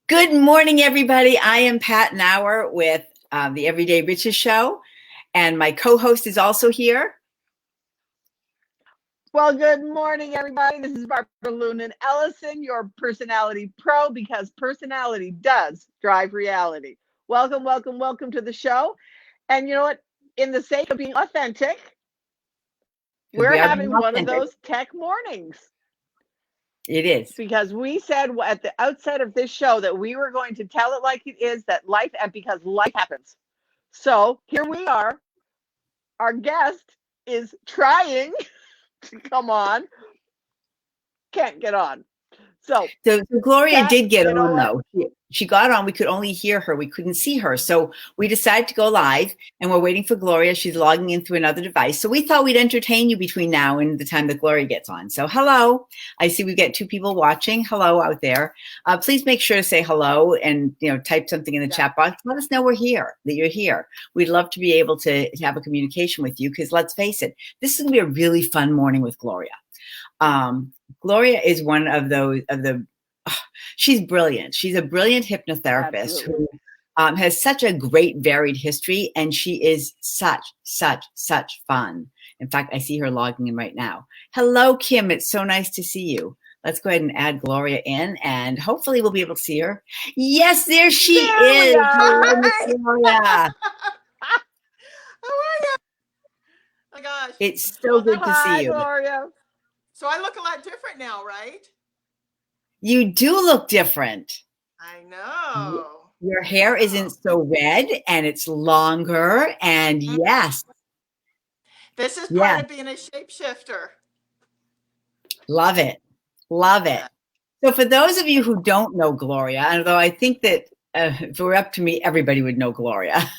Good morning, everybody. I am Pat Knauer with the Everyday Riches Show, and my co-host is also here. Well, good morning, everybody. This is Barbara Loonan Ellison, your personality pro, because personality does drive reality. Welcome, welcome, welcome to the show. And you know what? In the sake of being authentic, we're having one of those tech mornings. It is. Because we said at the outset of this show that we were going to tell it like it is, that life, and because life happens. So here we are. Our guest is trying to come on. Can't get on. So Gloria did get on, though. She got on. We could only hear her. We couldn't see her. So we decided to go live, and we're waiting for Gloria. She's logging in through another device. So we thought we'd entertain you between now and the time that Gloria gets on. So hello. I see we've got 2 people watching. Hello out there. Please make sure to say hello and type something in the chat box. Let us know we're here, that you're here. We'd love to be able to have a communication with you, because let's face it, this is going to be a really fun morning with Gloria. Gloria is one of she's brilliant. She's a brilliant hypnotherapist who has such a great varied history, and she is such fun. In fact, I see her logging in right now. Hello, Kim. It's so nice to see you. Let's go ahead and add Gloria in, and hopefully we'll be able to see her. Yes, there she is. Hello, Miss Gloria. How are you? Oh my gosh. It's so good to see you. Gloria. So I look a lot different now, right? You do look different. I know. Your hair isn't so red, and it's longer, and yes. This is part of being a shapeshifter. Love it. Love it. So for those of you who don't know Gloria, although I think that if it were up to me, everybody would know Gloria.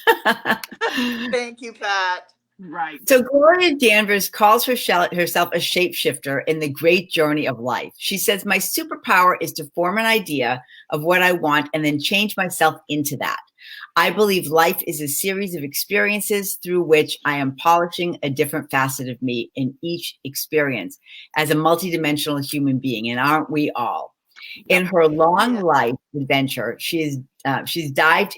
Thank you, Pat. Right. So Gloria Danvers calls herself a shapeshifter in the great journey of life. She says, my superpower is to form an idea of what I want and then change myself into that. I believe life is a series of experiences through which I am polishing a different facet of me in each experience as a multidimensional human being. And aren't we all? In her long life adventure, she's dived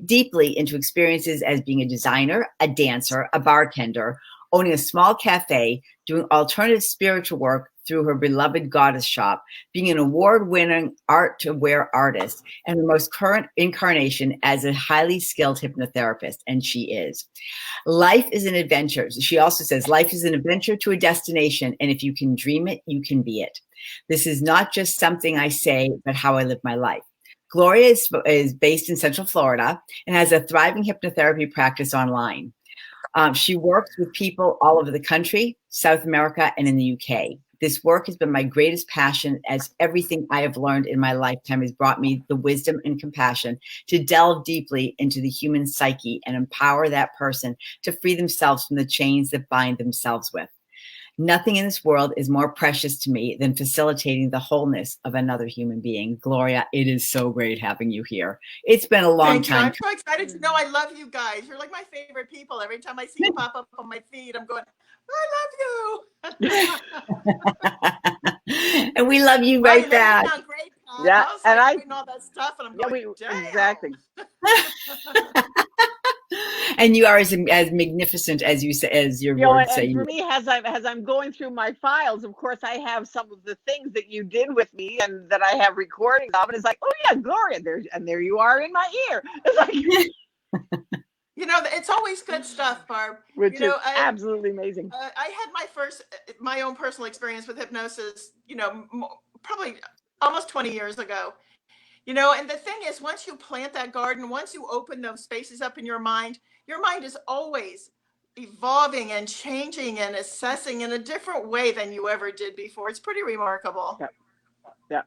deeply into experiences as being a designer, a dancer, a bartender, owning a small cafe, doing alternative spiritual work through her beloved goddess shop, being an award-winning art-to-wear artist, and her most current incarnation as a highly skilled hypnotherapist, and she is. Life is an adventure. She also says, life is an adventure to a destination, and if you can dream it, you can be it. This is not just something I say, but how I live my life. Gloria is based in Central Florida and has a thriving hypnotherapy practice online. She works with people all over the country, South America, and in the UK. This work has been my greatest passion, as everything I have learned in my lifetime has brought me the wisdom and compassion to delve deeply into the human psyche and empower that person to free themselves from the chains that bind themselves with. Nothing in this world is more precious to me than facilitating the wholeness of another human being. Gloria, it is so great having you here. It's been a long time. I'm so excited to know. I love you guys. You're like my favorite people. Every time I see you pop up on my feed, I'm going, I love you. And we love you right back. Great, yeah, and I all that stuff, and I'm going, exactly. And you are as magnificent as you say, as your words say. For me, as I'm going through my files, of course, I have some of the things that you did with me and that I have recordings of, and it's like, oh yeah, Gloria, there you are in my ear. It's like, it's always good stuff, Barb. Which is absolutely amazing. I had my own personal experience with hypnosis, probably almost 20 years ago. And the thing is, once you plant that garden, once you open those spaces up in your mind is always evolving and changing and assessing in a different way than you ever did before. It's pretty remarkable. Yeah.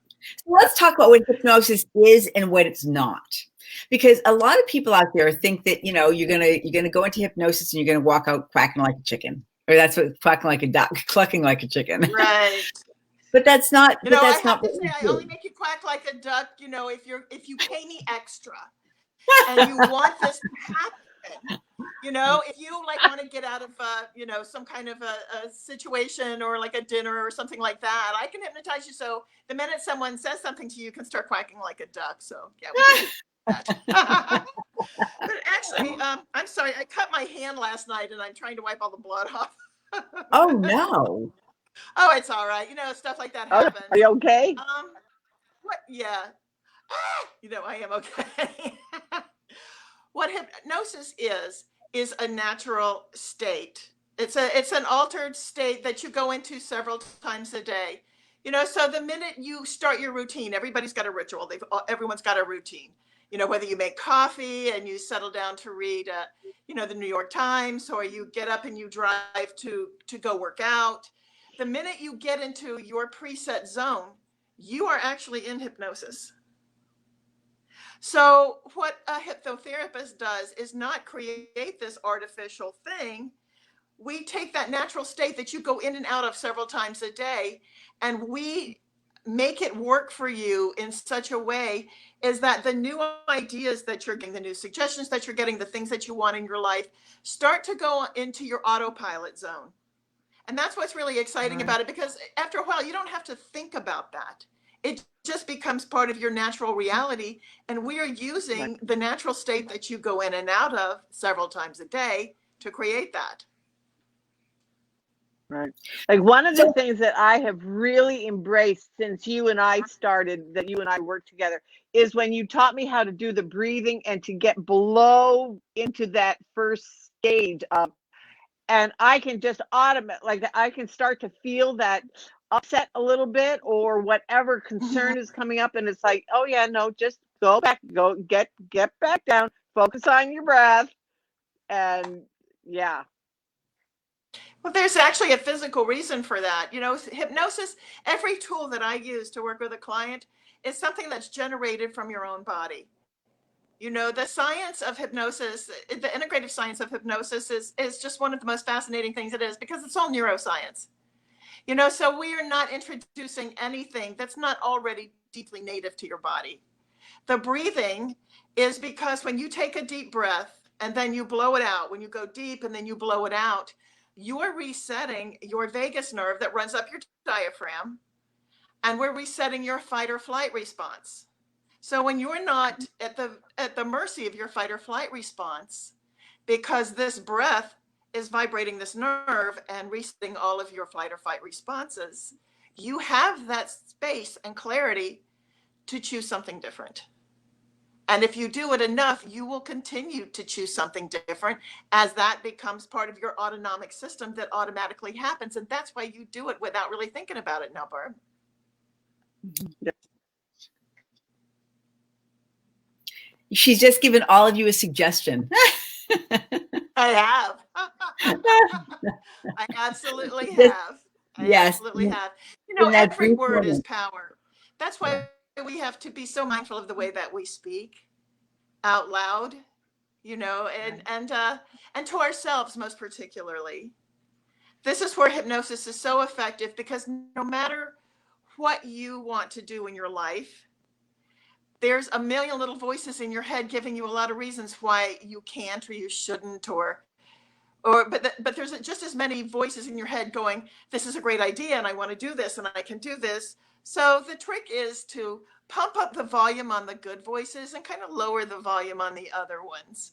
So let's talk about what hypnosis is and what it's not. Because a lot of people out there think that, you're gonna go into hypnosis and you're gonna walk out quacking like a chicken. Or that's what quacking like a duck, clucking like a chicken. Right. But that's not. I have to say, I only make you quack like a duck. If you pay me extra, and you want this to happen, If you like want to get out of, some kind of a situation or like a dinner or something like that, I can hypnotize you. So the minute someone says something to you, you can start quacking like a duck. So yeah, we can do that. But actually, I'm sorry, I cut my hand last night and I'm trying to wipe all the blood off. Oh no. Oh, it's all right. Stuff like that Oh, happens. are you okay? What? Yeah. I am okay. What hypnosis is a natural state. It's an altered state that you go into several times a day. So the minute you start your routine, everybody's got a ritual. Everyone's got a routine. Whether you make coffee and you settle down to read, the New York Times, or you get up and you drive to go work out. The minute you get into your preset zone, you are actually in hypnosis. So what a hypnotherapist does is not create this artificial thing. We take that natural state that you go in and out of several times a day, and we make it work for you in such a way is that the new ideas that you're getting, the new suggestions that you're getting, the things that you want in your life start to go into your autopilot zone. And that's what's really exciting about it, because after a while, you don't have to think about that. It just becomes part of your natural reality. And we are using the natural state that you go in and out of several times a day to create that. Right. Like one of the things that I have really embraced since you and I worked together is when you taught me how to do the breathing and to get below into that first stage of, and I can just I can start to feel that upset a little bit or whatever concern is coming up, and it's like, oh yeah, no, just go get back down, focus on your breath, and yeah. Well, there's actually a physical reason for that. Hypnosis, every tool that I use to work with a client is something that's generated from your own body. The science of hypnosis, the integrative science of hypnosis is just one of the most fascinating things it is, because it's all neuroscience. So we are not introducing anything that's not already deeply native to your body. The breathing is because when you take a deep breath and then you blow it out, when you go deep and then you blow it out, you are resetting your vagus nerve that runs up your diaphragm, and we're resetting your fight or flight response. So when you're not at the mercy of your fight or flight response, because this breath is vibrating this nerve and resetting all of your flight or fight responses, you have that space and clarity to choose something different. And if you do it enough, you will continue to choose something different as that becomes part of your autonomic system that automatically happens. And that's why you do it without really thinking about it now, Barb. She's just given all of you a suggestion. I have. I absolutely have. Yes. Absolutely have. Every word is power. That's why we have to be so mindful of the way that we speak out loud, and to ourselves most particularly. This is where hypnosis is so effective, because no matter what you want to do in your life, there's a million little voices in your head giving you a lot of reasons why you can't or you shouldn't, but there's just as many voices in your head going, this is a great idea and I want to do this and I can do this. So the trick is to pump up the volume on the good voices and kind of lower the volume on the other ones.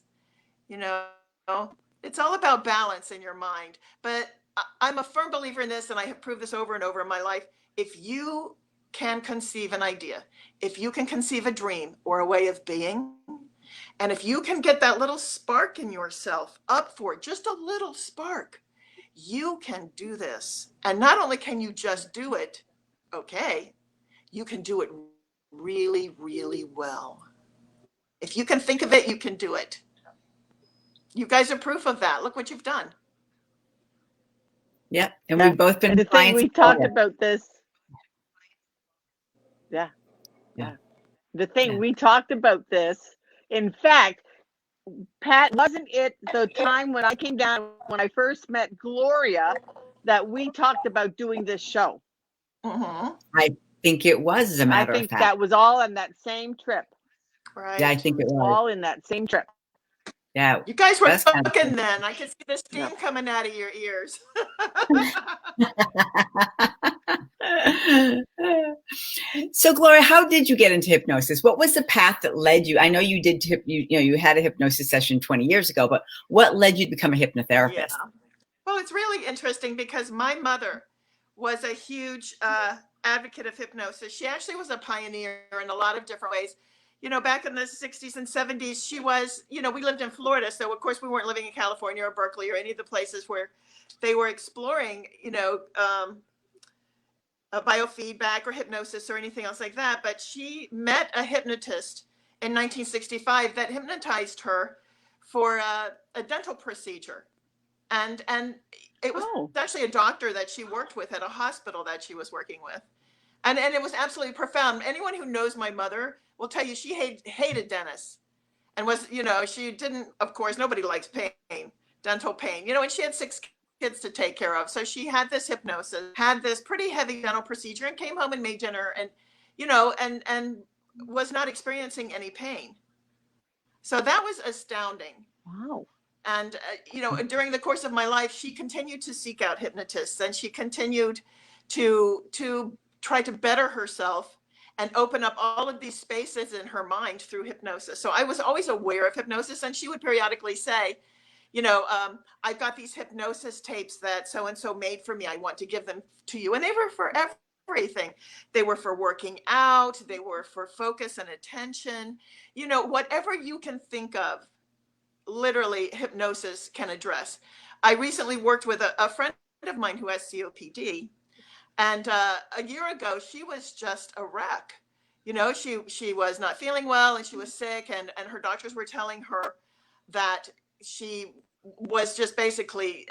It's all about balance in your mind. But I'm a firm believer in this, and I have proved this over and over in my life. If you can conceive an idea, if you can conceive a dream or a way of being, and if you can get that little spark in yourself up for it, just a little spark, you can do this. And not only can you just do it, okay, you can do it really, really well. If you can think of it, you can do it. You guys are proof of that. Look what you've done. Yeah, and we've both been clients. We talked about this. Yeah. The thing we talked about this. In fact, Pat, wasn't it the time when I came down, when I first met Gloria, that we talked about doing this show? I think it was, as a matter of fact. That was all on that same trip. Right. Yeah, I think it was. All in that same trip. Yeah. You guys were That's kind of cooking then. I could see the steam Yeah. coming out of your ears. So, Gloria, how did you get into hypnosis? What was the path that led you? I know you did, you had a hypnosis session 20 years ago, but what led you to become a hypnotherapist? Yeah. Well, it's really interesting because my mother was a huge advocate of hypnosis. She actually was a pioneer in a lot of different ways. Back in the 60s and 70s, she was, we lived in Florida. So, of course, we weren't living in California or Berkeley or any of the places where they were exploring, biofeedback or hypnosis or anything else like that. But she met a hypnotist in 1965 that hypnotized her for a dental procedure. And it was actually a doctor that she worked with at a hospital that she was working with. And it was absolutely profound. Anyone who knows my mother will tell you she hated dentists and was, she didn't, of course, nobody likes pain, dental pain, and she had 6 kids to take care of. So she had this hypnosis, had this pretty heavy dental procedure and came home and made dinner and, and was not experiencing any pain. So that was astounding. Wow. And, during the course of my life, she continued to seek out hypnotists and she continued to try to better herself and open up all of these spaces in her mind through hypnosis. So I was always aware of hypnosis, and she would periodically say, I've got these hypnosis tapes that so-and-so made for me. I want to give them to you. And they were for everything. They were for working out. They were for focus and attention, whatever you can think of. Literally, hypnosis can address. I recently worked with a friend of mine who has COPD, and a year ago she was just a wreck. She was not feeling well and she was sick, and her doctors were telling her that she was just basically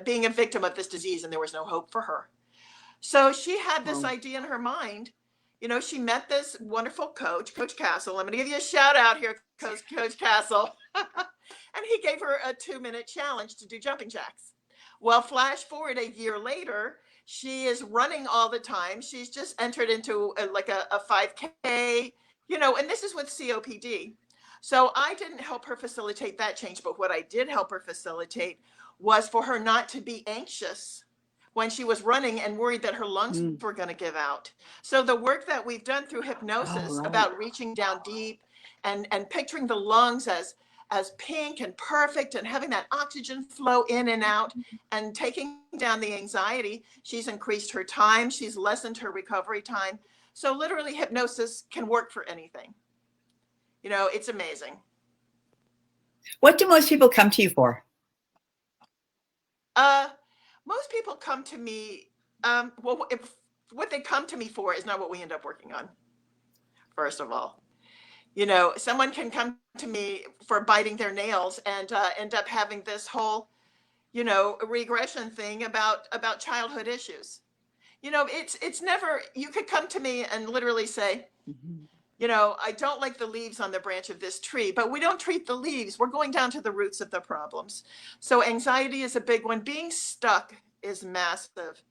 being a victim of this disease and there was no hope for her. So she had this idea in her mind. She met this wonderful coach, Coach Castle. I'm going to give you a shout out here, Coach Castle. And he gave her a 2-minute challenge to do jumping jacks. Well, flash forward a year later, she is running all the time. She's just entered into a 5K, and this is with COPD. So I didn't help her facilitate that change, but what I did help her facilitate was for her not to be anxious when she was running and worried that her lungs were going to give out. So the work that we've done through hypnosis about reaching down deep and picturing the lungs as pink and perfect and having that oxygen flow in and out and taking down the anxiety, she's increased her time. She's lessened her recovery time. So literally hypnosis can work for anything. It's amazing. What do most people come to you for? Most people come to me, what they come to me for is not what we end up working on, first of all. Someone can come to me for biting their nails and end up having this whole, regression thing about childhood issues. It's never, you could come to me and literally say, I don't like the leaves on the branch of this tree, but we don't treat the leaves. We're going down to the roots of the problems. So anxiety is a big one. Being stuck is massive.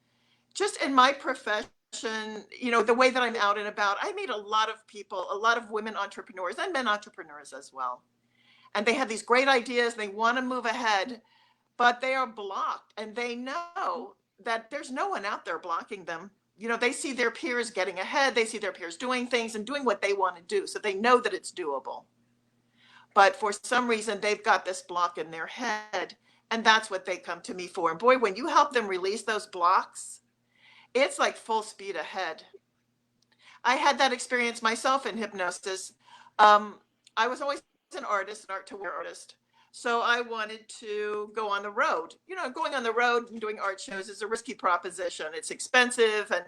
Just in my profession, the way that I'm out and about, I meet a lot of people, a lot of women entrepreneurs and men entrepreneurs as well. And they have these great ideas. They want to move ahead, but they are blocked. And they know that there's no one out there blocking them. They see their peers getting ahead. They see their peers doing things and doing what they want to do. So they know that it's doable. But for some reason, they've got this block in their head. And that's what they come to me for. And boy, when you help them release those blocks, it's like full speed ahead. I had that experience myself in hypnosis. I was always an artist, an art-to-wear artist. So I wanted to go on the road. Going on the road and doing art shows is a risky proposition. It's expensive and,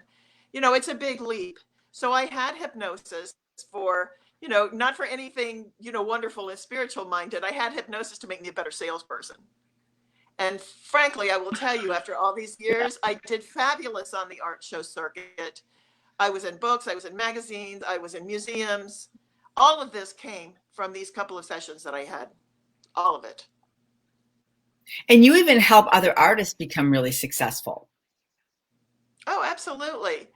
it's a big leap. So I had hypnosis for, not for anything, wonderful and spiritual minded. I had hypnosis to make me a better salesperson. And frankly, I will tell you, after all these years, I did fabulous on the art show circuit. I was in books, I was in magazines, I was in museums. All of this came from these couple of sessions that I had. All of it. And you even help other artists become really successful. Oh, absolutely.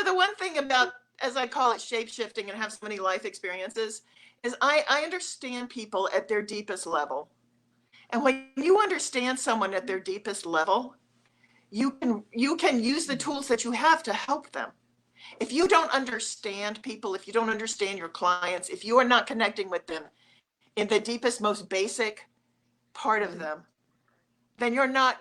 The one thing about as I call it, shape shifting and have so many life experiences, is I understand people at their deepest level. And when you understand someone at their deepest level, you can use the tools that you have to help them. If you don't understand people, if you don't understand your clients, if you are not connecting with them in the deepest, most basic part of them, then you're not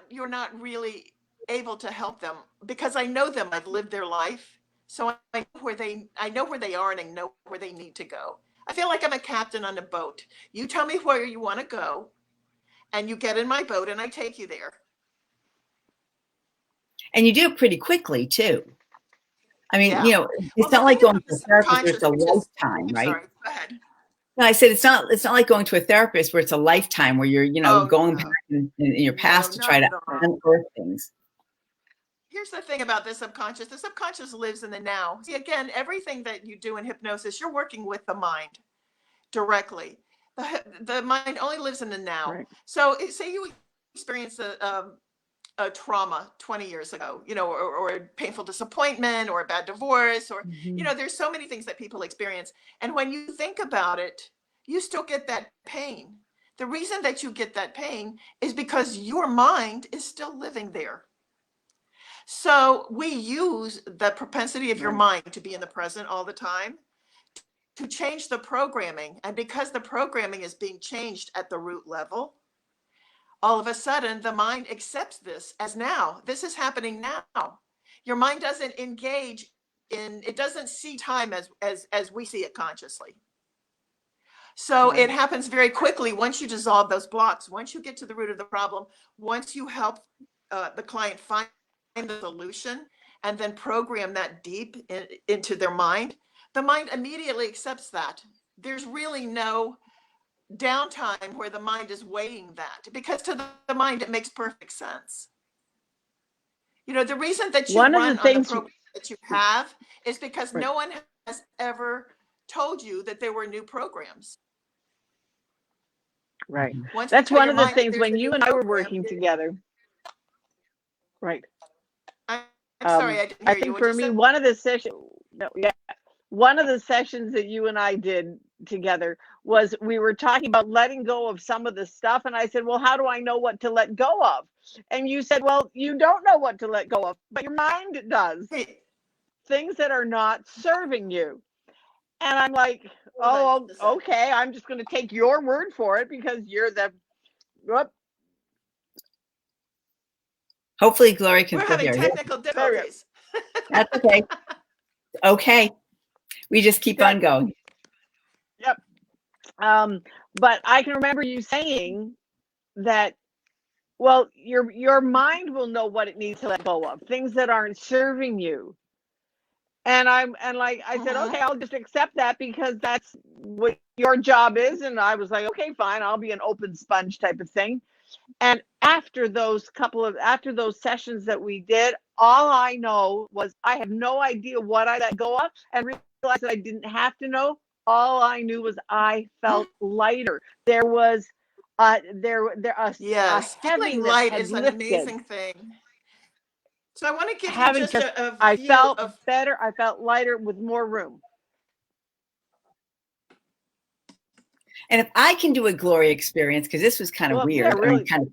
really able to help them, because I know them, I've lived their life. So I know where they are, and I know where they need to go. I feel like I'm a captain on a boat. You tell me where you want to go, and you get in my boat, and I take you there. And you do it pretty quickly too. I mean, Yeah. it's Well, not the like thing going about to the a therapist where subconscious, it's a which is, lifetime, I'm right? sorry, go ahead. No, I said it's not like going to a therapist where it's a lifetime where you're, Oh, going back no, in your no, past to try not to at all. unearth things. Here's the thing about the subconscious lives in the now. See, again, everything that you do in hypnosis, you're working with the mind directly. The mind only lives in the now. Right. So say you experience a trauma 20 years ago, or a painful disappointment or a bad divorce, or, Mhm. there's so many things that people experience. And when you think about it, you still get that pain. The reason that you get that pain is because your mind is still living there. So we use the propensity of your Right. mind to be in the present all the time to change the programming. And because the programming is being changed at the root level, all of a sudden the mind accepts this as now. This is happening now. Your mind doesn't engage it doesn't see time as we see it consciously. So Right. it happens very quickly once you dissolve those blocks, once you get to the root of the problem, once you help the client find the solution and then program that deep into their mind, the mind immediately accepts that. There's really no downtime where the mind is weighing that, because to the mind it makes perfect sense. The reason that you One of the run on the things, program that you have is because right, no one has ever told you that there were new programs. right. Mhm. Once we That's tell one your of the mind that things there's when a you new and I were program, working together, right. I'm sorry, I didn't I hear you. think What'd for you me, say? one of the sessions, no, yeah, one of the sessions that you and I did together was we were talking about letting go of some of the stuff. And I said, well, how do I know what to let go of? And you said, well, you don't know what to let go of, but your mind does. Hey, Things that are not serving you. And I'm like, hold on oh, just a sec. okay, I'm just going to take your word for it because you're the, whoop, Hopefully, Gloria can We're still having hear you. technical there we go. difficulties. That's okay. Okay, we just keep Good. on going. Yep. But I can remember you saying that, well, your mind will know what it needs to let go of, things that aren't serving you. And like I said, Mhm. okay, I'll just accept that because that's what your job is. And I was like, okay, fine, I'll be an open sponge type of thing. And after those sessions that we did, all I know was I have no idea what I let go of, and realized that I didn't have to know. All I knew was I felt lighter. There was a Yes, feeling heaviness light had is an lifted. amazing thing. So I want to give you Having just just a I view felt of, better. I felt lighter with more room. And if I can do a Gloria experience, because this was kind of Well, yeah, weird, I mean, really. kind of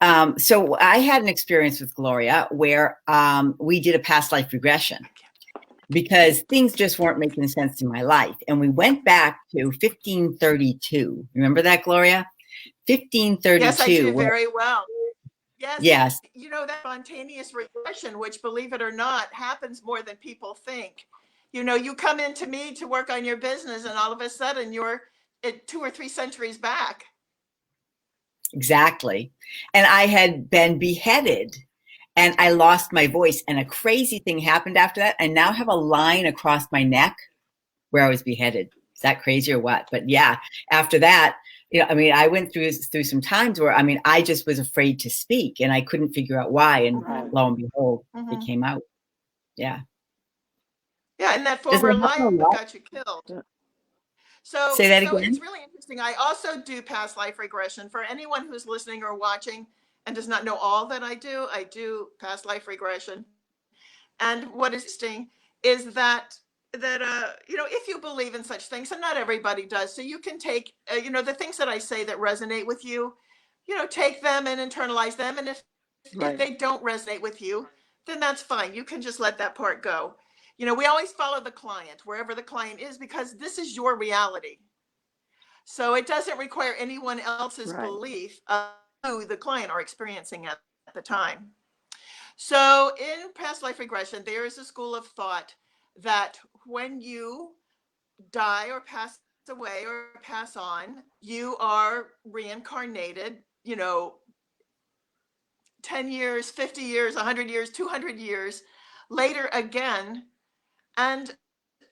fun. So I had an experience with Gloria where we did a past life regression because things just weren't making sense in my life. And we went back to 1532. Remember that, Gloria? yes, I do 1532. very well. Yes, Yes, that spontaneous regression, which, believe it or not, happens more than people think. You come into me to work on your business, and all of a sudden you're 2 or 3 centuries back. exactly. And I had been beheaded and I lost my voice. And a crazy thing happened after that. I now have a line across my neck where I was beheaded. Is that crazy or what? But yeah, after that, I mean, I went through some times where, I mean, I just was afraid to speak and I couldn't figure out why. And Right. lo and behold, it Mhm. came out. Yeah. Yeah, and that Does it former happen life a lot? got you killed. Yeah. So, Say that so it's again. really interesting. I also do past life regression. For anyone who's listening or watching and does not know all that I do past life regression. And what is interesting is that if you believe in such things, and not everybody does, so you can take the things that I say that resonate with you, take them and internalize them, and if they don't resonate with you, then that's fine. You can just let that part go. We always follow the client wherever the client is, because this is your reality. So it doesn't require anyone else's belief of who the client are experiencing at the time. So in past life regression, there is a school of thought that when you die or pass away or pass on, you are reincarnated, 10 years, 50 years, 100 years, 200 years later again. And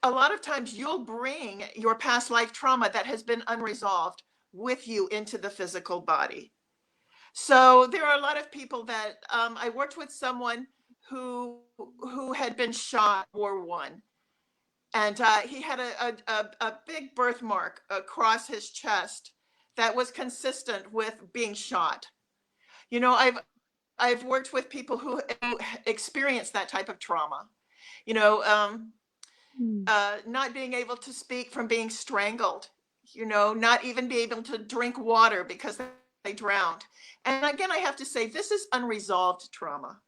a lot of times you'll bring your past life trauma that has been unresolved with you into the physical body. So there are a lot of people that I worked with someone who had been shot in World War I, and he had a big birthmark across his chest that was consistent with being shot. I've worked with people who experienced that type of trauma. Not being able to speak from being strangled. Not even be able to drink water because they drowned. And again, I have to say, this is unresolved trauma.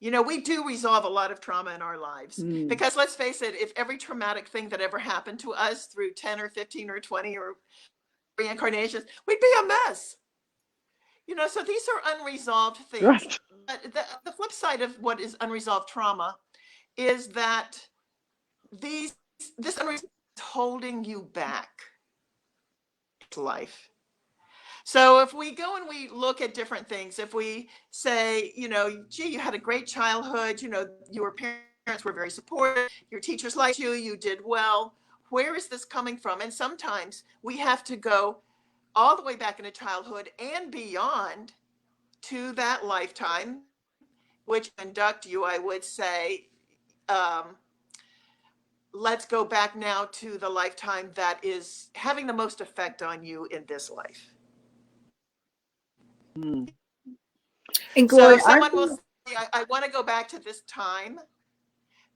We do resolve a lot of trauma in our lives, because let's face it, if every traumatic thing that ever happened to us through 10 or 15 or 20 or reincarnations, we'd be a mess. So these are unresolved things. Right. But the flip side of what is unresolved trauma is that this unresolved is holding you back to life. So if we go and we look at different things, if we say, gee, you had a great childhood, your parents were very supportive, your teachers liked you, you did well, where is this coming from? And sometimes we have to go all the way back into childhood and beyond to that lifetime, which induct you, I would say, let's go back now to the lifetime that is having the most effect on you in this life. And Gloria, so someone will say, I want to go back to this time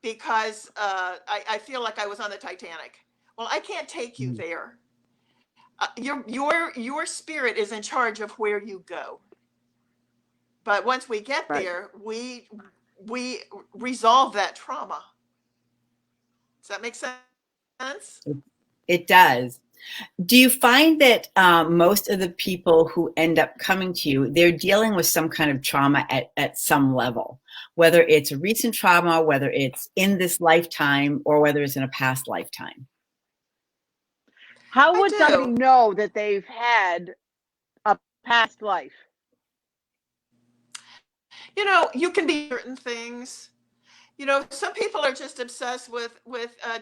because I feel like I was on the Titanic. Well, I can't take you there. Your spirit is in charge of where you go. But once we get there, we resolve that trauma. Does that make sense? It does. Do you find that most of the people who end up coming to you, they're dealing with some kind of trauma at some level, whether it's a recent trauma, whether it's in this lifetime, or whether it's in a past lifetime? How would somebody know that they've had a past life? You can be certain things. Some people are just obsessed with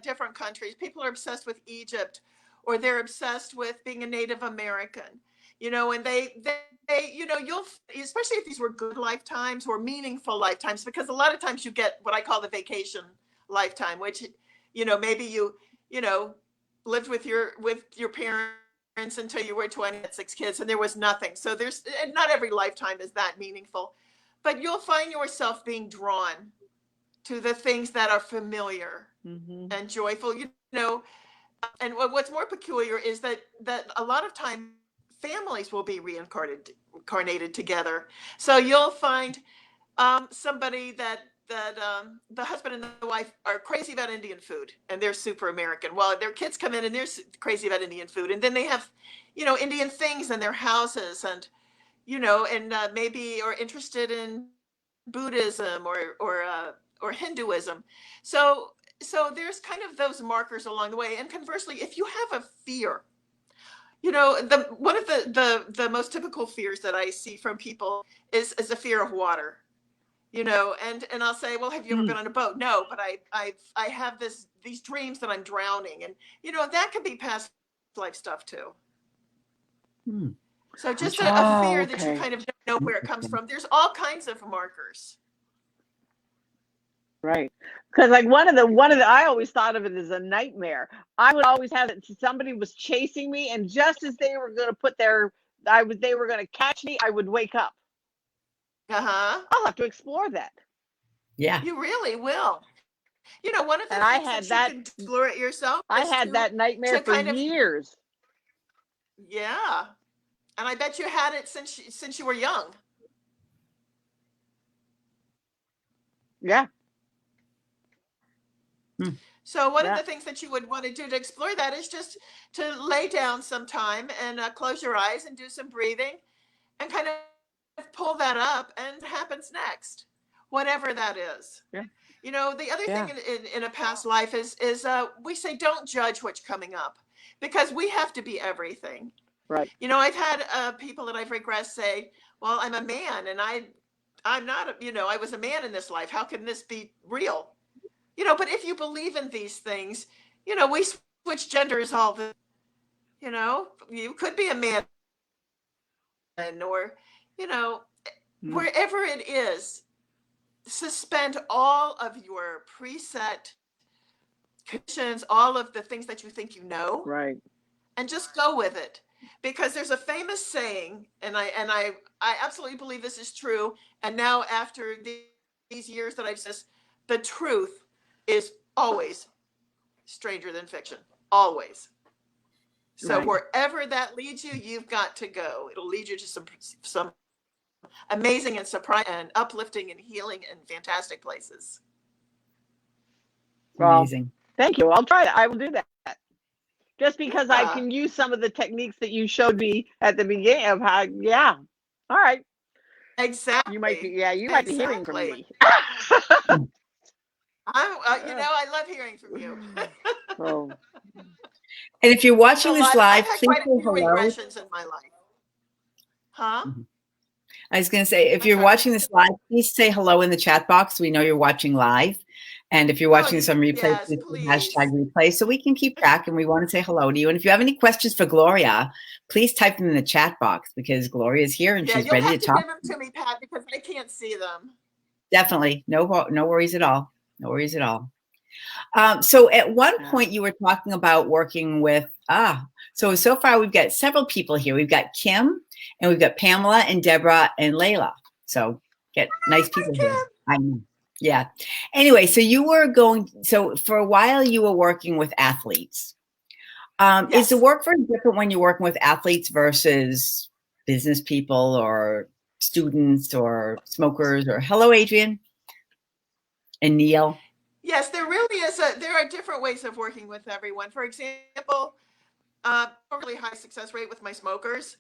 different countries. People are obsessed with Egypt, or they're obsessed with being a Native American. And they you'll, especially if these were good lifetimes or meaningful lifetimes, because a lot of times you get what I call the vacation lifetime, which maybe you lived with your parents until you were 20, had 6 kids, and there was nothing. So not every lifetime is that meaningful, but you'll find yourself being drawn to the things that are familiar and joyful, and what's more peculiar is that a lot of time families will be reincarnated together. So you'll find somebody that the husband and the wife are crazy about Indian food, and they're super American. Well, their kids come in and they're crazy about Indian food, and then they have, Indian things in their houses, and maybe are interested in Buddhism or Hinduism. So there's kind of those markers along the way. And conversely, if you have a fear, one of the most typical fears that I see from people is a fear of water. And I'll say, well, have you ever been on a boat? No, but I have these dreams that I'm drowning, and that could be past life stuff too. So just a fear that you kind of don't know where it comes from. There's all kinds of markers. Right. Because like one of the I always thought of it as a nightmare. I would always have it, somebody was chasing me, and just as they were going to they were going to catch me, I would wake up. I'll have to explore that. Yeah. You really will. One of the And I things had that that. you can explore it yourself I is had that nightmare to for kind of, years. yeah. And I bet you had it since you were young. Yeah. So one of Yeah. the things that you would want to do to explore that is just to lay down sometime and close your eyes and do some breathing and kind of pull that up and what happens next, whatever that is. Yeah. The other Yeah. thing in a past life is we say don't judge what's coming up because we have to be everything. Right. I've had people that I've regressed say, well, I'm a man and I'm not, I was a man in this life. How can this be real? But if you believe in these things, we switch genders all the, you could be a man or, wherever it is, suspend all of your preset conditions, all of the things that you think Right. and just go with it. Because there's a famous saying, and I absolutely believe this is true. And now after these years that I've said, the truth is always stranger than fiction, always. So Right. wherever that leads you, you've got to go. It'll lead you to some amazing and surprising and uplifting and healing and fantastic places. Well, Amazing. thank you. I'll try it. I will do that. Just because I Yeah. can use some of the techniques that you showed me at the beginning of how, yeah. All right. Exactly. You might be hearing from me. I love hearing from you. Oh. And if you're watching this I've live, had please quite a say few hello. regressions in my life. Huh? I was going to say, if I'm you're sorry. watching this live, please say hello in the chat box. We know you're watching live. And if you're watching this on replay, yes, please please. hashtag replay so we can keep track and we want to say hello to you. And if you have any questions for Gloria, please type them in the chat box because Gloria is here and she's you'll ready have to to talk. give them to me, Pat, because I can't see them. Definitely. No worries at all. No worries at all. So at one point you were talking about working with, so far we've got several people here. We've got Kim and we've got Pamela and Deborah and Layla. So get nice people here. I know. Yeah. Anyway, so for a while you were working with athletes. Yes. Is the work very different when you're working with athletes versus business people or students or smokers or hello, Adrian and Neil? Yes, there really is there are different ways of working with everyone. For example, a really high success rate with my smokers.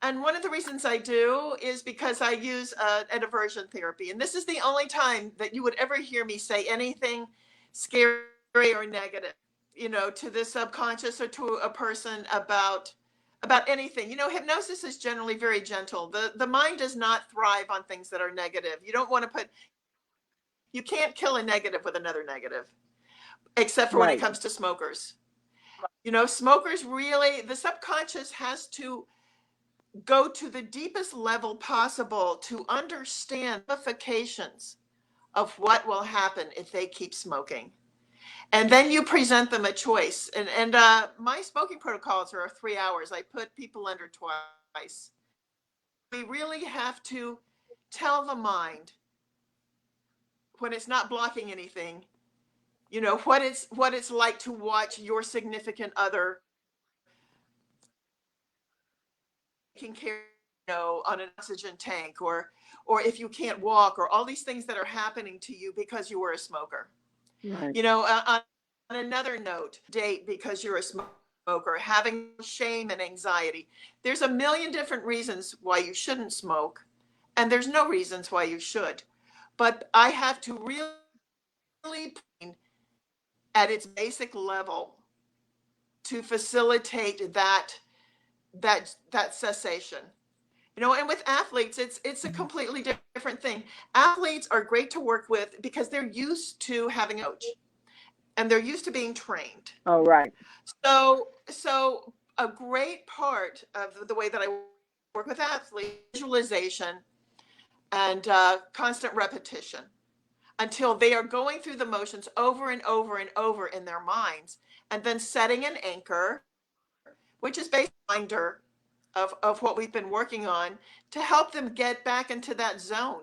And one of the reasons I do is because I use an aversion therapy. And this is the only time that you would ever hear me say anything scary or negative, to the subconscious or to a person about anything. Hypnosis is generally very gentle. The mind does not thrive on things that are negative. You can't kill a negative with another negative, except for when it comes to smokers. Smokers really, the subconscious has to go to the deepest level possible to understand the ramifications of what will happen if they keep smoking. And then you present them a choice. And my smoking protocols are 3 hours. I put people under twice. We really have to tell the mind when it's not blocking anything, what it's like to watch your significant other taking care, on an oxygen tank, or if you can't walk, or all these things that are happening to you because you were a smoker. Right. On another note, date because you're a smoker, having shame and anxiety. There's a million different reasons why you shouldn't smoke, and there's no reasons why you should. But I have to really at its basic level to facilitate that cessation. And with athletes, it's a completely different thing. Athletes are great to work with because they're used to having a coach and they're used to being trained. Oh, right. So a great part of the way that I work with athletes, visualization and constant repetition until they are going through the motions over and over and over in their minds, and then setting an anchor, which is based on a reminder of what we've been working on to help them get back into that zone.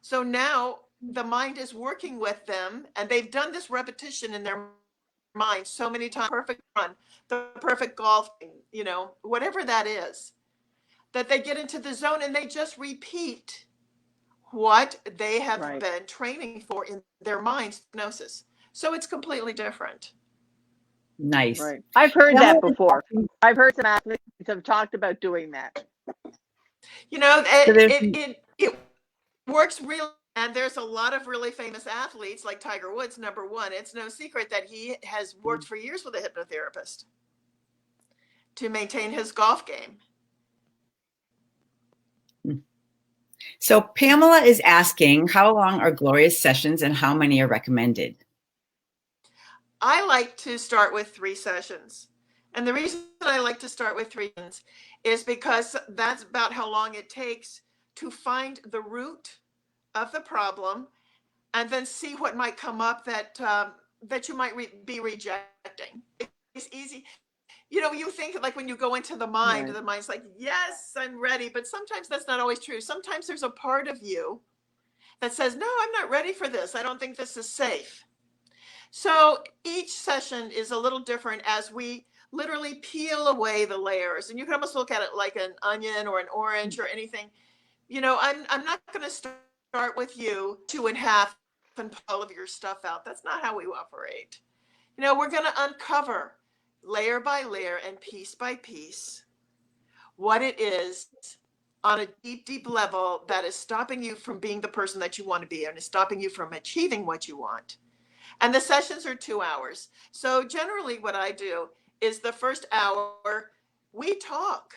So now the mind is working with them, and they've done this repetition in their mind so many times, perfect run, the perfect golf, whatever that is, that they get into the zone and they just repeat what they have been training for in their mind's hypnosis. So it's completely different. Nice. Right. I've heard that before. I've heard some athletes have talked about doing that. It works really, and there's a lot of really famous athletes like Tiger Woods, number one. It's no secret that he has worked for years with a hypnotherapist to maintain his golf game. So Pamela is asking, how long are Gloria's sessions and how many are recommended? I like to start with 3 sessions. And the reason I like to start with 3 sessions is because that's about how long it takes to find the root of the problem and then see what might come up that you might be rejecting. It's easy. You think like when you go into the mind, the mind's like, yes, I'm ready. But sometimes that's not always true. Sometimes there's a part of you that says, no, I'm not ready for this. I don't think this is safe. So each session is a little different as we literally peel away the layers. And you can almost look at it like an onion or an orange or anything. I'm not going to start with you 2 and half and pull all of your stuff out. That's not how we operate. We're going to uncover layer by layer and piece by piece what it is on a deep, deep level that is stopping you from being the person that you want to be and is stopping you from achieving what you want. And the sessions are 2 hours. So generally what I do is the first hour, we talk,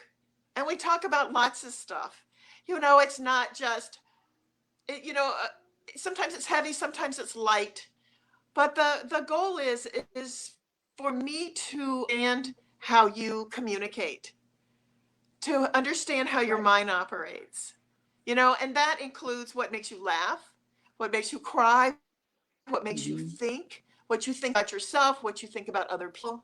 and we talk about lots of stuff. It's not just, sometimes it's heavy, sometimes it's light. But the goal is for me to understand how you communicate, to understand how your mind operates, and that includes what makes you laugh, what makes you cry, what makes you think, what you think about yourself, what you think about other people.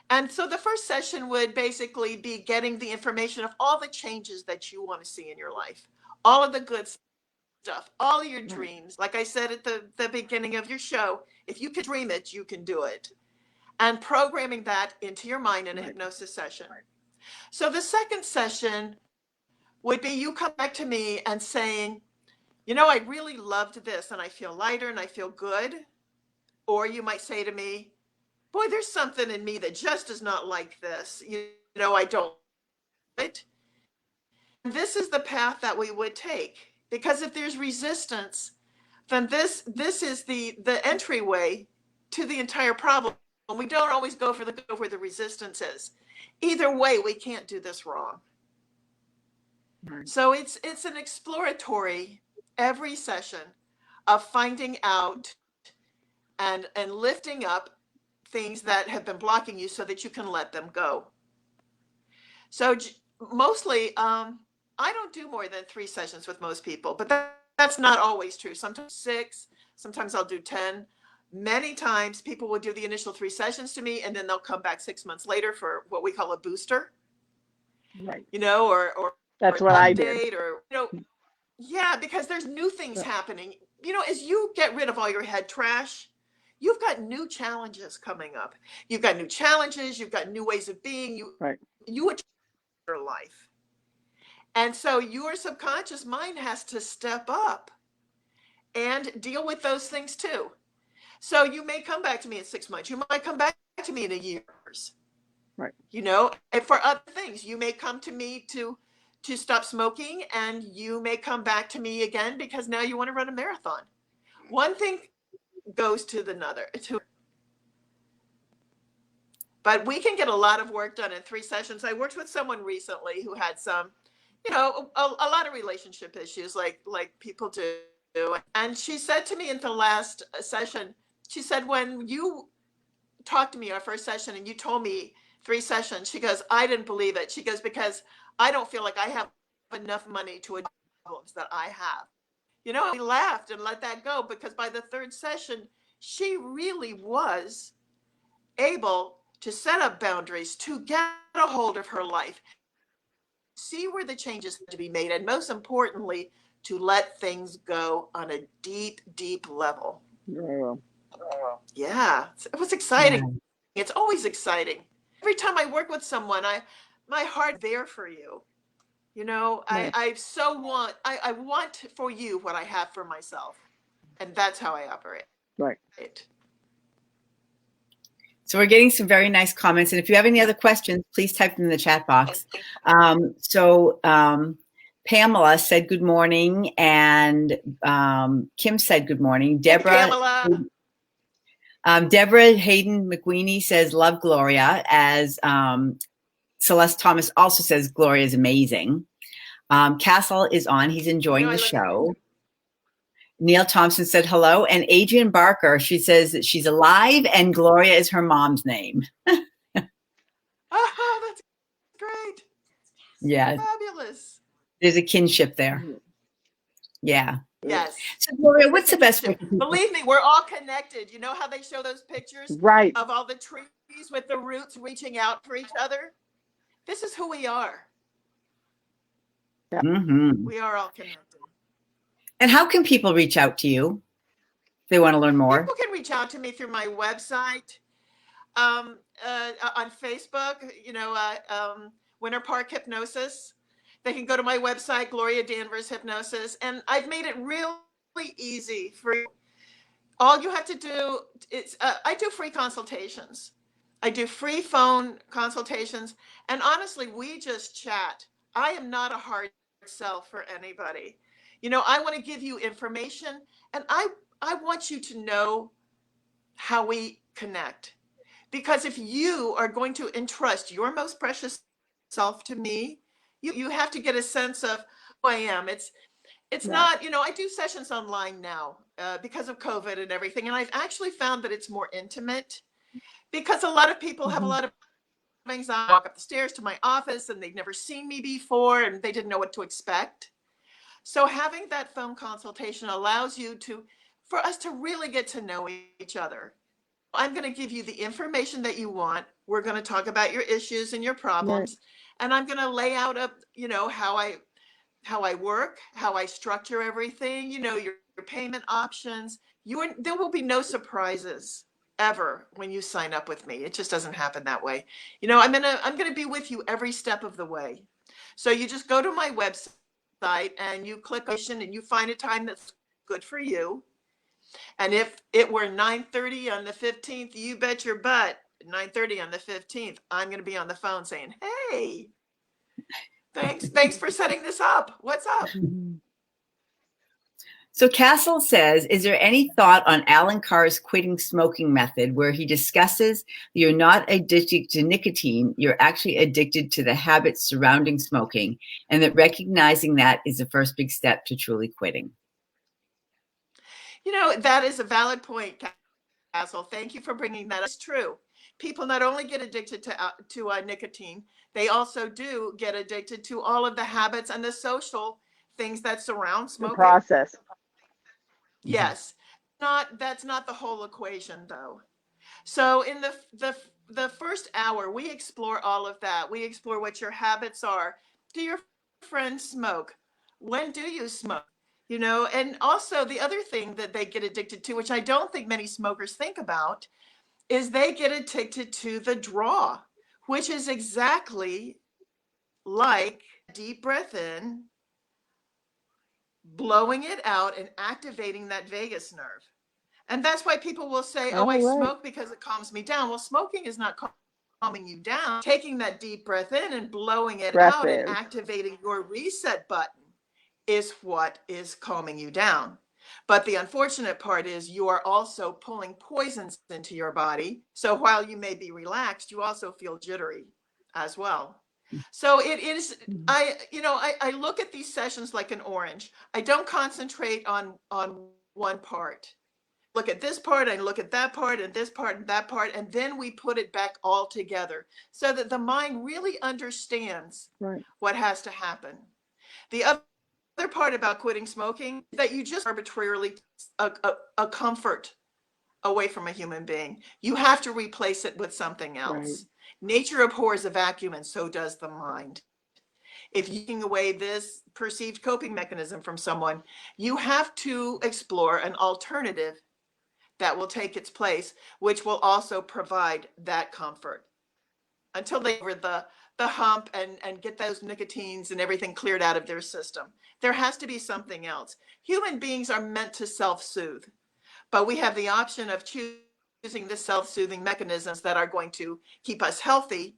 And so the first session would basically be getting the information of all the changes that you want to see in your life, all of the good stuff, all of your dreams. Like I said at the beginning of your show, if you can dream it, you can do it. And programming that into your mind in a hypnosis session. So the second session would be you come back to me and saying, I really loved this and I feel lighter and I feel good. Or you might say to me, boy, there's something in me that just is not like this. I don't like it. And this is the path that we would take. Because if there's resistance, then this is the entryway to the entire problem. We don't always go where the resistance is. Either way, we can't do this wrong. So it's an exploratory every session of finding out and lifting up things that have been blocking you so that you can let them go. So mostly, I don't do more than 3 sessions with most people, but that's not always true. Sometimes 6, sometimes I'll do 10. Many times people will do the initial 3 sessions to me and then they'll come back 6 months later for what we call a booster. Right. Or that's what I did. Or, yeah, because there's new things happening. As you get rid of all your head trash, you've got new challenges coming up. You've got new challenges. You've got new ways of being. You achieve your life. And so your subconscious mind has to step up and deal with those things too. So you may come back to me in 6 months. You might come back to me in a year. Right. And for other things, you may come to me to stop smoking, and you may come back to me again because now you want to run a marathon. One thing goes to another. But we can get a lot of work done in 3 sessions. I worked with someone recently who had some, a lot of relationship issues like people do. And she said to me in the last session, she said, when you talked to me our first session and you told me 3 sessions, she goes, I didn't believe it. She goes, because I don't feel like I have enough money to address problems that I have. We laughed and let that go because by the 3rd session, she really was able to set up boundaries, to get a hold of her life, see where the changes had to be made, and most importantly, to let things go on a deep, deep level. Yeah. Yeah, it was exciting. Yeah. It's always exciting. Every time I work with someone, my heart there for you. You know, Right. I want for you what I have for myself. And that's how I operate. Right. So we're getting some very nice comments. And if you have any other questions, please type them in the chat box. Pamela said good morning, and Kim said good morning. Pamela. Deborah Hayden McQueenie says, love Gloria, as Celeste Thomas also says Gloria is amazing. Castle is on. He's enjoying the show. Neil Thompson said hello. And Adrian Barker, she says that she's alive and Gloria is her mom's name. Oh, that's great. Yeah. Fabulous. There's a kinship there. Yeah. Yes. So Gloria, what's the best way? Believe me, we're all connected. You know how they show those pictures of all the trees with the roots reaching out for each other? This is who we are. Yeah. Mm-hmm. We are all connected. And how can people reach out to you if they want to learn more? People can reach out to me through my website, on Facebook, Winter Park Hypnosis. They can go to my website, Gloria Danvers Hypnosis, and I've made it really easy for you. All you have to do is, I do free consultations. I do free phone consultations, and honestly, we just chat. I am not a hard sell for anybody. You know, I want to give you information, and I want you to know how we connect. Because if you are going to entrust your most precious self to me, you have to get a sense of who I am. It's not, I do sessions online now because of COVID and everything. And I've actually found that it's more intimate because a lot of people have a lot of anxiety. Walk up the stairs to my office and they've never seen me before and they didn't know what to expect. So having that phone consultation allows for us to really get to know each other. I'm going to give you the information that you want. We're going to talk about your issues and your problems. And I'm going to lay out how I work, how I structure everything, your payment options. There will be no surprises ever when you sign up with me. It just doesn't happen that way. I'm going to be with you every step of the way. So you just go to my website and you click on and you find a time that's good for you. And if it were 9:30 on the 15th, you bet your butt, 9:30 on the 15th, I'm going to be on the phone saying, hey, thanks for setting this up. What's up? So Castle says, is there any thought on Alan Carr's quitting smoking method where he discusses you're not addicted to nicotine, you're actually addicted to the habits surrounding smoking, and that recognizing that is the first big step to truly quitting? That is a valid point, Castle. Thank you for bringing that up. It's true. People not only get addicted to nicotine, they also do get addicted to all of the habits and the social things that surround smoking. The process. Yes. That's not the whole equation, though. So in the first hour, we explore all of that. We explore what your habits are. Do your friends smoke? When do you smoke? And also the other thing that they get addicted to, which I don't think many smokers think about, is they get addicted to the draw, which is exactly like deep breath in, blowing it out, and activating that vagus nerve. And that's why people will say, I smoke because it calms me down. Well, smoking is not calming you down. Taking that deep breath in and blowing it out and activating your reset button is what is calming you down. But the unfortunate part is you are also pulling poisons into your body. So while you may be relaxed, you also feel jittery as well. So it is, I look at these sessions like an orange. I don't concentrate on one part. Look at this part, I look at that part, and this part, and that part, and then we put it back all together so that the mind really understands what has to happen. The other part about quitting smoking is that you just arbitrarily a comfort away from a human being. You have to replace it with something else. Nature abhors a vacuum, and so does the mind. if you're taking away this perceived coping mechanism from someone, you have to explore an alternative that will take its place, which will also provide that comfort until they over the hump and get those nicotines and everything cleared out of their system. There has to be something else. Human beings are meant to self-soothe, but we have the option of choosing the self-soothing mechanisms that are going to keep us healthy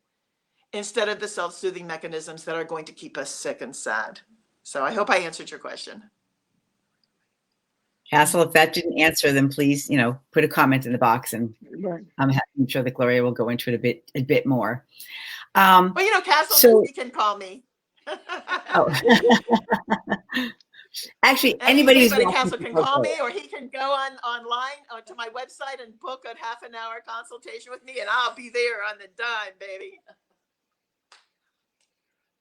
instead of the self-soothing mechanisms that are going to keep us sick and sad. So I hope I answered your question. Castle, if that didn't answer, then please, put a comment in the box, and I'm sure that Gloria will go into it a bit more. Well, Castle, he can call me. Oh. Actually, anybody who's Castle can call me, or he can go online to my website and book a half-an-hour consultation with me, and I'll be there on the dime, baby.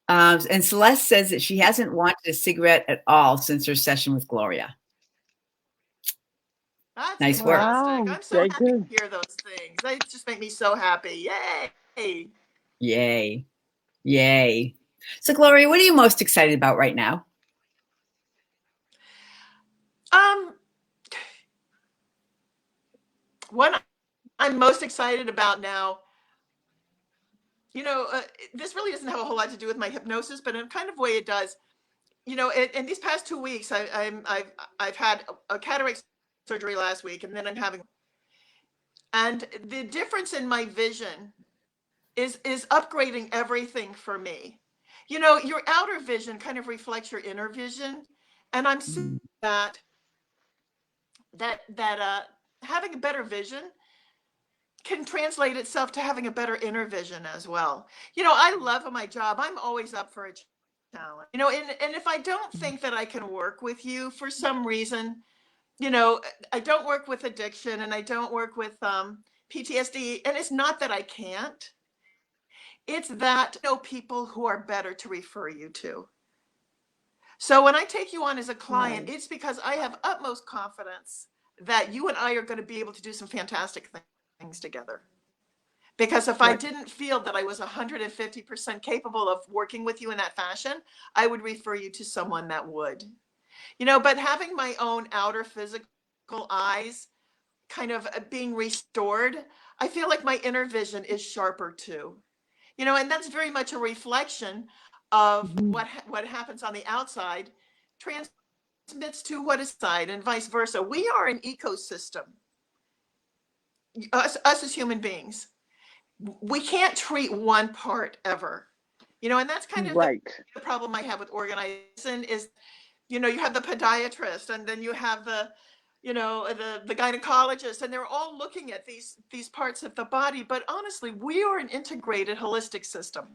And Celeste says that she hasn't wanted a cigarette at all since her session with Gloria. That's nice work. Wow, I'm so happy to hear those things. They just make me so happy. Yay. Yay. Yay. So, Gloria, what are you most excited about right now? What I'm most excited about now, this really doesn't have a whole lot to do with my hypnosis, but in a kind of way it does. In these past 2 weeks, I've had a cataract surgery last week, and then and the difference in my vision is upgrading everything for me. Your outer vision kind of reflects your inner vision, and I'm seeing that having a better vision can translate itself to having a better inner vision as well. I love my job. I'm always up for a challenge. And if I don't think that I can work with you for some reason, I don't work with addiction, and I don't work with PTSD, and it's not that I can't. It's that people who are better to refer you to. So when I take you on as a client, it's because I have utmost confidence that you and I are going to be able to do some fantastic things together. Because if I didn't feel that I was 150% capable of working with you in that fashion, I would refer you to someone that would. But having my own outer physical eyes kind of being restored, I feel like my inner vision is sharper too. And that's very much a reflection of what happens on the outside transmits to what is inside, and vice versa. We are an ecosystem. Us as human beings, we can't treat one part ever. And that's kind of the problem I have with organizing is, you have the podiatrist, and then you have the gynecologist, and they're all looking at these parts of the body. But honestly, we are an integrated, holistic system.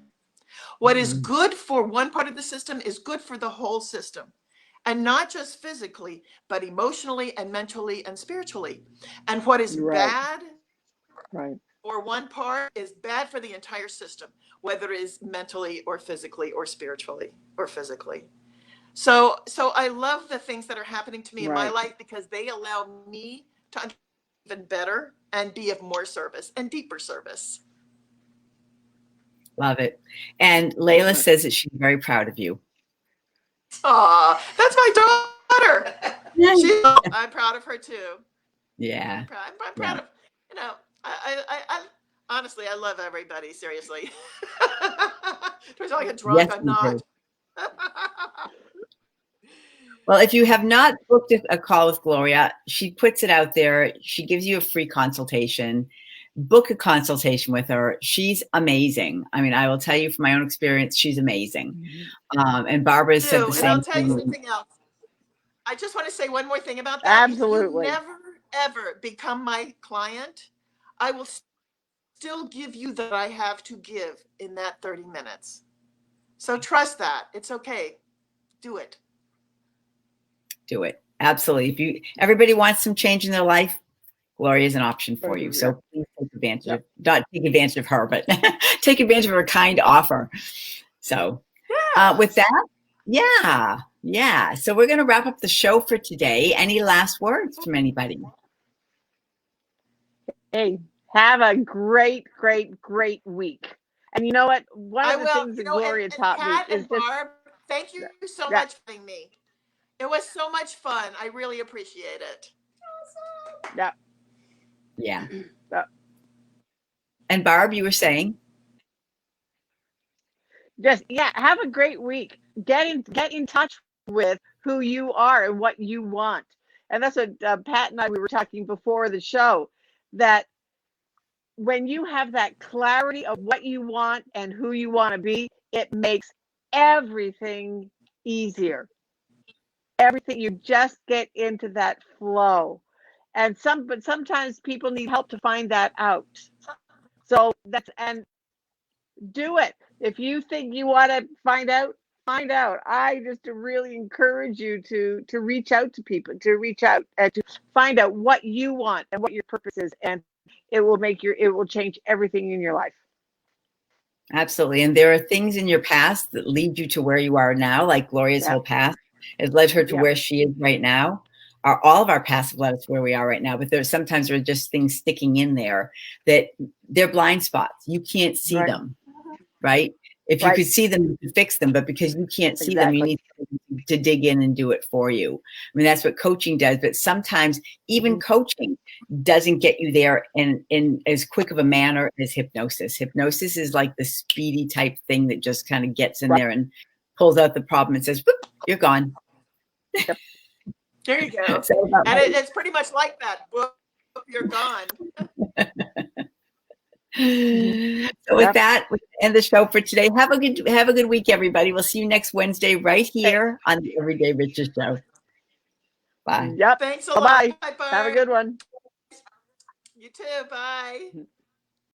What is good for one part of the system is good for the whole system, and not just physically, but emotionally and mentally and spiritually. And what is bad for one part is bad for the entire system, whether it is mentally or physically or spiritually or physically. So I love the things that are happening to me in my life, because they allow me to understand even better and be of more service and deeper service. Love it. And Layla says that she's very proud of you. Aw, that's my daughter. I'm proud of her too. Yeah. I'm proud of, I honestly, I love everybody, seriously. Do I sound like a drunk? I'm not. Well, if you have not booked a call with Gloria, she puts it out there. She gives you a free consultation. Book a consultation with her. She's amazing. I mean, I will tell you from my own experience, she's amazing. And Barbara said the same thing. And I'll tell you something else. I just want to say one more thing about that. Absolutely. If you never, ever become my client, I will still give you that I have to give in that 30 minutes. So trust that. It's okay. Do it. Do it. Absolutely. Everybody wants some change in their life, Gloria is an option for you. So please take advantage of, not take advantage of her, but take advantage of her kind offer. So with that, yeah. So we're going to wrap up the show for today. Any last words from anybody? Hey, have a great week. And you know what? One I of the will, things that and Gloria taught me Pat is and just Barb, thank you so yeah, much for having me. It was so much fun. I really appreciate it. yeah, Yeah. yeah. And Barb, you were saying? Just have a great week. Get in touch with who you are and what you want. And that's what Pat and I, we were talking before the show, that when you have that clarity of what you want and who you want to be, it makes everything easier. Everything, you just get into that flow. But sometimes people need help to find that out. So and do it. If you think you want to find out, find out. I just really encourage you to reach out to people, to reach out and to find out what you want and what your purpose is, and it will change everything in your life. Absolutely. And there are things in your past that lead you to where you are now, like Gloria's whole past. It led her to where she is right now. All of our past have led us where we are right now, but sometimes there are just things sticking in there that they're blind spots. You can't see them, right? If you could see them, you could fix them, but because you can't see them, you need to dig in and do it for you. I mean, that's what coaching does, but sometimes even coaching doesn't get you there in as quick of a manner as hypnosis. Hypnosis is like the speedy type thing that just kind of gets in there and pulls out the problem and says, whoop, you're gone. There you go. And it's pretty much like that. Whoop, you're gone. So with that, we end the show for today. Have a good week, everybody. We'll see you next Wednesday right here on the Everyday Riches Show. Bye. Yep. Thanks a lot. Bye, Have a good one. You too. Bye.